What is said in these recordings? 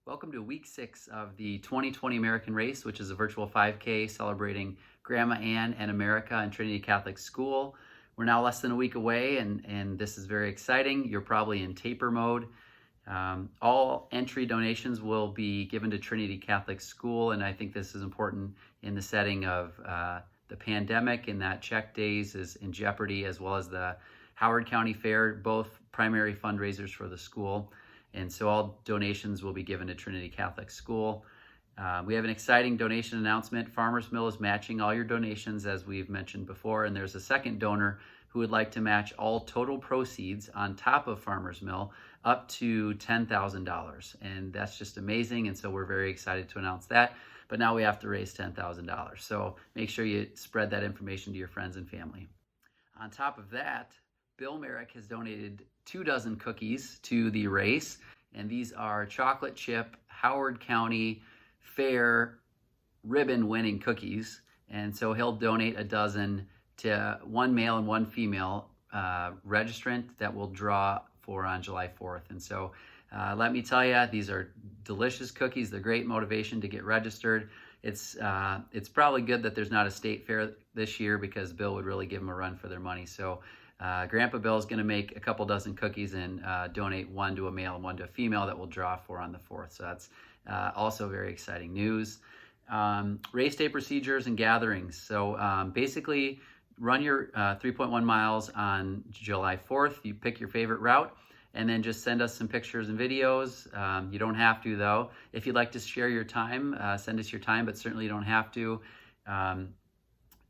Welcome to week 6 of the 2020 American Race, which is a virtual 5K celebrating Grandma Ann and America in Trinity Catholic School. We're now less than a week away, and this is very exciting. You're probably in taper mode. All entry donations will be given to Trinity Catholic School, and I think this is important in the setting of the pandemic, in that check days is in jeopardy, as well as the Howard County Fair, both primary fundraisers for the school. And so all donations will be given to Trinity Catholic School. We have an exciting donation announcement. Farmers Mill is matching all your donations, as we've mentioned before, and there's a second donor who would like to match all total proceeds on top of Farmers Mill up to $10,000. And that's just amazing, and so we're very excited to announce that. But now we have to raise $10,000. So make sure you spread that information to your friends and family. On top of that, Bill Meirick has donated 24 cookies to the race, and these are chocolate chip Howard County Fair ribbon winning cookies. And so he'll donate a dozen to one male and one female registrant that will draw for on July 4th. And so let me tell you, these are delicious cookies. They're great motivation to get registered. It's probably good that there's not a state fair this year, because Bill would really give them a run for their money. So Grandpa Bill is going to make a couple dozen cookies and donate one to a male and one to a female that we'll draw for on the 4th. So that's also very exciting news. Race day procedures and gatherings. So basically, run your 3.1 miles on July 4th. You pick your favorite route, and then just send us some pictures and videos. You don't have to, though. If you'd like to share your time, send us your time, but certainly you don't have to.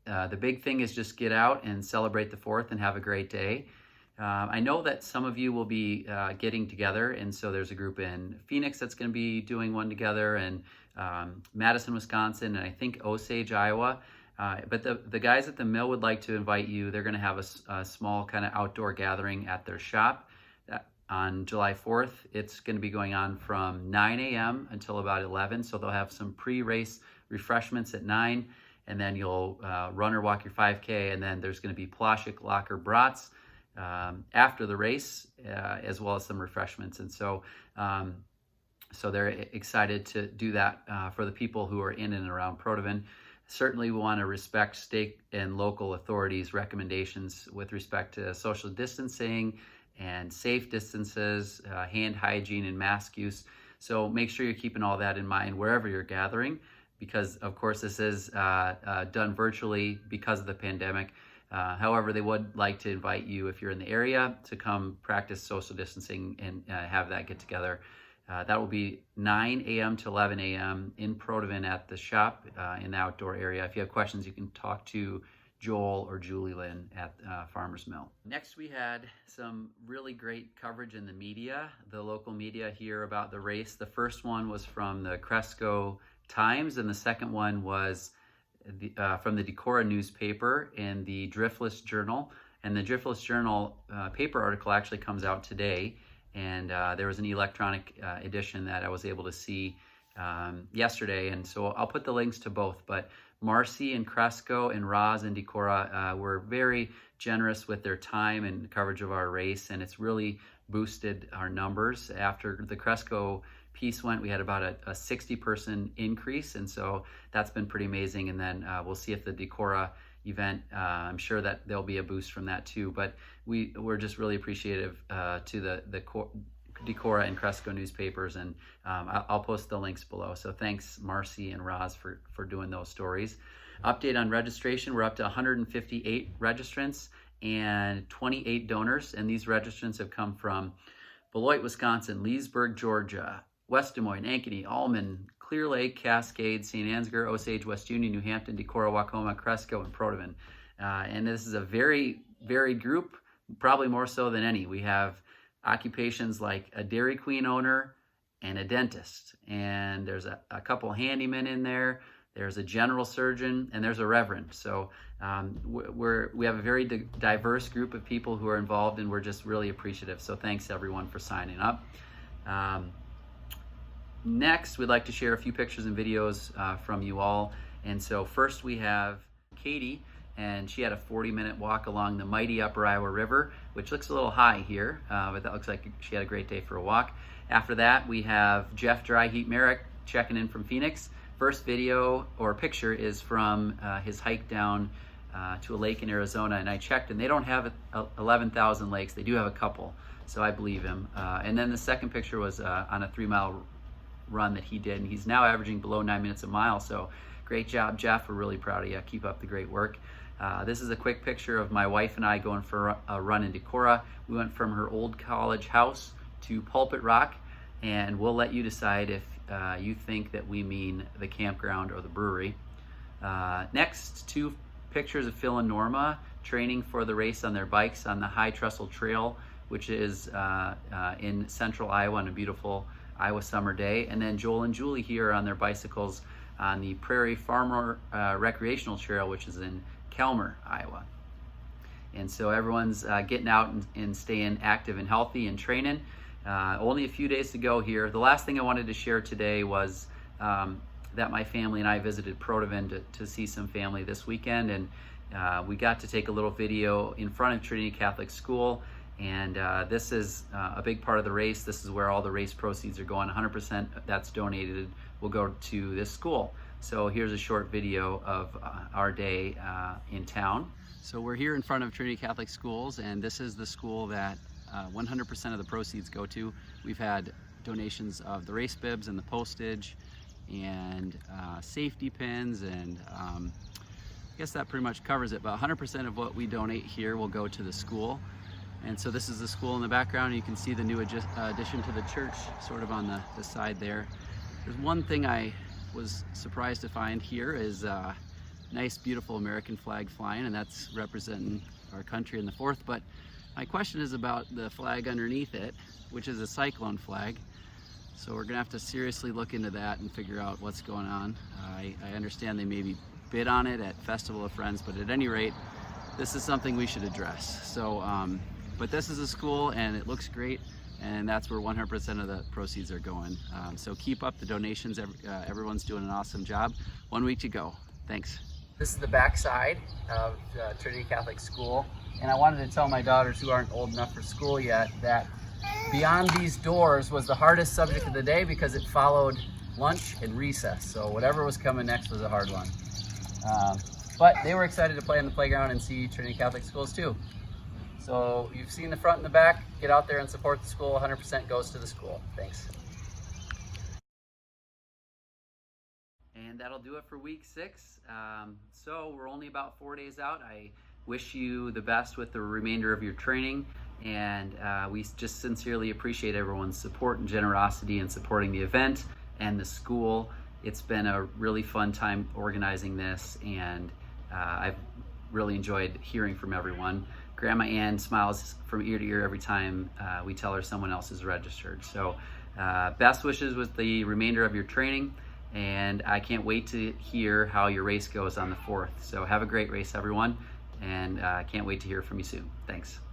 The big thing is just get out and celebrate the 4th and have a great day. I know that some of you will be getting together, and so there's a group in Phoenix that's going to be doing one together, and Madison, Wisconsin, and I think Osage, Iowa. But the guys at the mill would like to invite you. They're going to have a small kind of outdoor gathering at their shop on July 4th. It's going to be going on from 9 a.m. until about 11, so they'll have some pre-race refreshments at 9. And then you'll run or walk your 5K, and then there's going to be Ploshik Locker Brats after the race, as well as some refreshments. And so they're excited to do that for the people who are in and around Protivin. Certainly we want to respect state and local authorities' recommendations with respect to social distancing and safe distances, hand hygiene and mask use. So make sure you're keeping all that in mind wherever you're gathering, because of course this is done virtually because of the pandemic. However, they would like to invite you, if you're in the area, to come practice social distancing and have that get together. That will be 9 a.m. to 11 a.m. in Protivin at the shop in the outdoor area. If you have questions, you can talk to Joel or Julie Lynn at Farmers Mill. Next, we had some really great coverage in the media, the local media here, about the race. The first one was from the Cresco Times, and the second one was from the Decorah newspaper and the Driftless Journal. And the Driftless Journal paper article actually comes out today, and there was an electronic edition that I was able to see yesterday, and so I'll put the links to both. But Marcy and Cresco and Roz and Decorah were very generous with their time and coverage of our race, and it's really boosted our numbers. After the Cresco piece went, we had about a 60-person increase, and so that's been pretty amazing. And then we'll see if the Decorah event, I'm sure that there'll be a boost from that too. But we're just really appreciative to the Decorah and Cresco newspapers, and I'll post the links below. So thanks, Marcy and Roz, for doing those stories. Update on registration: we're up to 158 registrants and 28 donors, and these registrants have come from Beloit, Wisconsin, Leesburg, Georgia, West Des Moines, Ankeny, Allman, Clear Lake, Cascade, St. Ansgar, Osage, West Union, New Hampton, Decorah, Wacoma, Cresco, and Protivin. And this is a very varied group, probably more so than any. We have occupations like a Dairy Queen owner and a dentist, and there's a couple handymen in there. There's a general surgeon, and there's a reverend. So we have a very diverse group of people who are involved, and we're just really appreciative. So thanks everyone for signing up. Next, we'd like to share a few pictures and videos from you all. And so first we have Katie, and she had a 40-minute walk along the mighty Upper Iowa River which looks a little high here, but that looks like she had a great day for a walk. After that, we have Jeff Dry Heat Meirick checking in from Phoenix. First video or picture is from his hike down to a lake in Arizona, and I checked, and they don't have 11,000 lakes. They do have a couple, so I believe him. And then the second picture was on a 3-mile run that he did, and he's now averaging below 9 minutes a mile. So great job, Jeff. We're really proud of you. Keep up the great work. This is a quick picture of my wife and I going for a run in Decorah. We went from her old college house to Pulpit Rock, and we'll let you decide if you think that we mean the campground or the brewery. Next, 2 pictures of Phil and Norma training for the race on their bikes on the High Trestle Trail, which is in central Iowa on a beautiful Iowa summer day. And then Joel and Julie here on their bicycles on the Prairie Farmer Recreational Trail, which is in Kelmer, Iowa. And so everyone's getting out and staying active and healthy and training. Only a few days to go here. The last thing I wanted to share today was that my family and I visited Protivin to see some family this weekend, and we got to take a little video in front of Trinity Catholic School, and this is a big part of the race. This is where all the race proceeds are going. 100% that's donated will go to this school. So here's a short video of our day in town. So we're here in front of Trinity Catholic Schools, and this is the school that 100% of the proceeds go to. We've had donations of the race bibs and the postage and safety pins, and I guess that pretty much covers it. But 100% of what we donate here will go to the school. And so this is the school in the background. You can see the new addition to the church sort of on the side there. There's one thing I was surprised to find here is a nice beautiful American flag flying, and that's representing our country in the 4th. But my question is about the flag underneath it, which is a cyclone flag. So we're gonna have to seriously look into that and figure out what's going on. I understand they maybe bid on it at Festival of Friends, but at any rate, this is something we should address. So, but this is a school and it looks great, and that's where 100% of the proceeds are going. So keep up the donations. Everyone's doing an awesome job. 1 week to go. Thanks. This is the backside of Trinity Catholic School, and I wanted to tell my daughters who aren't old enough for school yet that beyond these doors was the hardest subject of the day because it followed lunch and recess. So whatever was coming next was a hard one. But they were excited to play on the playground and see Trinity Catholic Schools too. So you've seen the front and the back. Get out there and support the school. 100% goes to the school. Thanks. And that'll do it for week 6. So we're only about 4 days out. I wish you the best with the remainder of your training, and we just sincerely appreciate everyone's support and generosity in supporting the event and the school. It's been a really fun time organizing this, and I've really enjoyed hearing from everyone. Grandma Ann smiles from ear to ear every time we tell her someone else is registered. So best wishes with the remainder of your training, and I can't wait to hear how your race goes on the 4th. So have a great race, everyone, and can't wait to hear from you soon. Thanks.